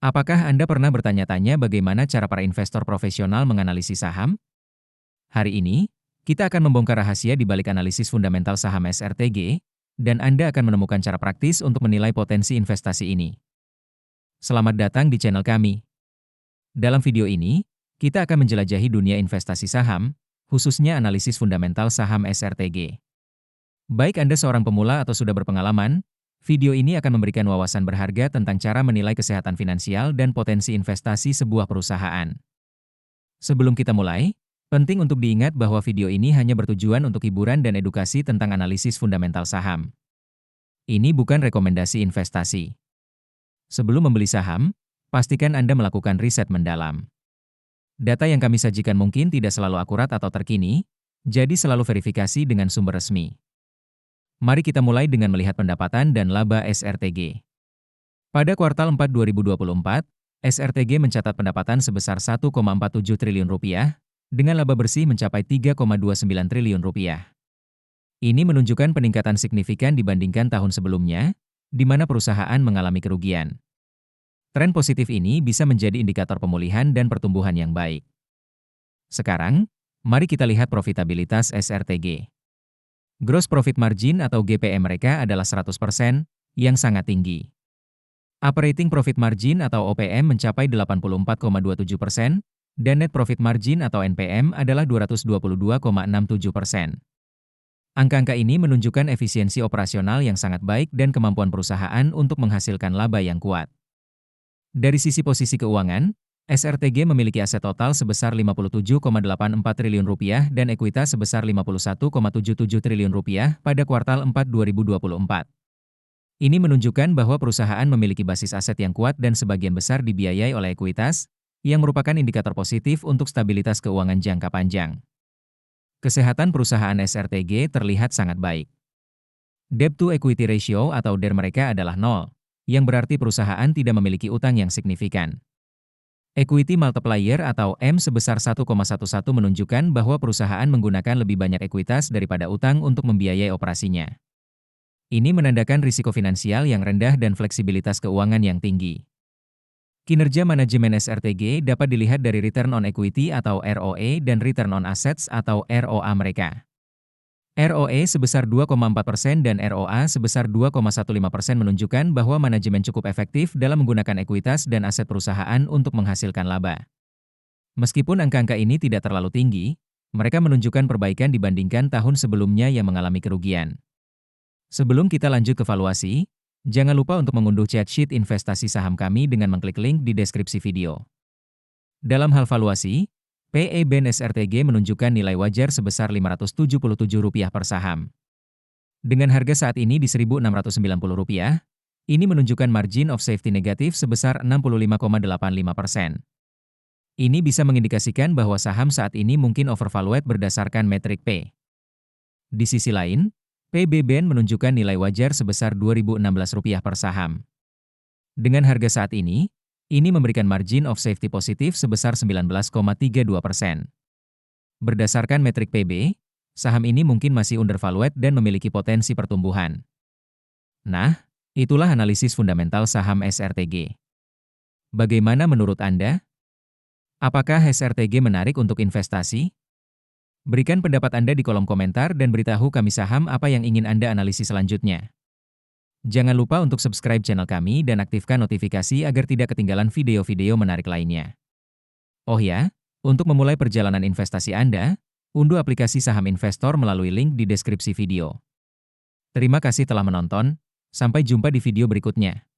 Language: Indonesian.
Apakah Anda pernah bertanya-tanya bagaimana cara para investor profesional menganalisis saham? Hari ini, kita akan membongkar rahasia di balik analisis fundamental saham SRTG, dan Anda akan menemukan cara praktis untuk menilai potensi investasi ini. Selamat datang di channel kami. Dalam video ini, kita akan menjelajahi dunia investasi saham, khususnya analisis fundamental saham SRTG. Baik Anda seorang pemula atau sudah berpengalaman, video ini akan memberikan wawasan berharga tentang cara menilai kesehatan finansial dan potensi investasi sebuah perusahaan. Sebelum kita mulai, penting untuk diingat bahwa video ini hanya bertujuan untuk hiburan dan edukasi tentang analisis fundamental saham. Ini bukan rekomendasi investasi. Sebelum membeli saham, pastikan Anda melakukan riset mendalam. Data yang kami sajikan mungkin tidak selalu akurat atau terkini, jadi selalu verifikasi dengan sumber resmi. Mari kita mulai dengan melihat pendapatan dan laba SRTG. Pada kuartal 4 2024, SRTG mencatat pendapatan sebesar Rp1,47 triliun, dengan laba bersih mencapai Rp3,29 triliun. Ini menunjukkan peningkatan signifikan dibandingkan tahun sebelumnya, di mana perusahaan mengalami kerugian. Tren positif ini bisa menjadi indikator pemulihan dan pertumbuhan yang baik. Sekarang, mari kita lihat profitabilitas SRTG. Gross Profit Margin atau GPM mereka adalah 100%, yang sangat tinggi. Operating Profit Margin atau OPM mencapai 84,27%, dan Net Profit Margin atau NPM adalah 222,67%. Angka-angka ini menunjukkan efisiensi operasional yang sangat baik dan kemampuan perusahaan untuk menghasilkan laba yang kuat. Dari sisi posisi keuangan, SRTG memiliki aset total sebesar Rp57,84 triliun dan ekuitas sebesar Rp51,77 triliun pada kuartal 4 2024. Ini menunjukkan bahwa perusahaan memiliki basis aset yang kuat dan sebagian besar dibiayai oleh ekuitas, yang merupakan indikator positif untuk stabilitas keuangan jangka panjang. Kesehatan perusahaan SRTG terlihat sangat baik. Debt to Equity Ratio atau DER mereka adalah 0, yang berarti perusahaan tidak memiliki utang yang signifikan. Equity Multiplier atau M sebesar 1,11 menunjukkan bahwa perusahaan menggunakan lebih banyak ekuitas daripada utang untuk membiayai operasinya. Ini menandakan risiko finansial yang rendah dan fleksibilitas keuangan yang tinggi. Kinerja manajemen SRTG dapat dilihat dari Return on Equity atau ROE dan Return on Assets atau ROA mereka. ROE sebesar 2,4% dan ROA sebesar 2,15% menunjukkan bahwa manajemen cukup efektif dalam menggunakan ekuitas dan aset perusahaan untuk menghasilkan laba. Meskipun angka-angka ini tidak terlalu tinggi, mereka menunjukkan perbaikan dibandingkan tahun sebelumnya yang mengalami kerugian. Sebelum kita lanjut ke valuasi, jangan lupa untuk mengunduh chat sheet investasi saham kami dengan mengklik link di deskripsi video. Dalam hal valuasi, PE BEN SRTG menunjukkan nilai wajar sebesar Rp577 per saham. Dengan harga saat ini di Rp1.690, ini menunjukkan margin of safety negatif sebesar 65,85%. Ini bisa mengindikasikan bahwa saham saat ini mungkin overvalued berdasarkan metrik P. Di sisi lain, PB BEN menunjukkan nilai wajar sebesar Rp2.016 per saham. Dengan harga saat ini memberikan margin of safety positif sebesar 19,32%. Berdasarkan metrik PB, saham ini mungkin masih undervalued dan memiliki potensi pertumbuhan. Nah, itulah analisis fundamental saham SRTG. Bagaimana menurut Anda? Apakah SRTG menarik untuk investasi? Berikan pendapat Anda di kolom komentar dan beritahu kami saham apa yang ingin Anda analisis selanjutnya. Jangan lupa untuk subscribe channel kami dan aktifkan notifikasi agar tidak ketinggalan video-video menarik lainnya. Oh ya, untuk memulai perjalanan investasi Anda, unduh aplikasi Saham Investor melalui link di deskripsi video. Terima kasih telah menonton, sampai jumpa di video berikutnya.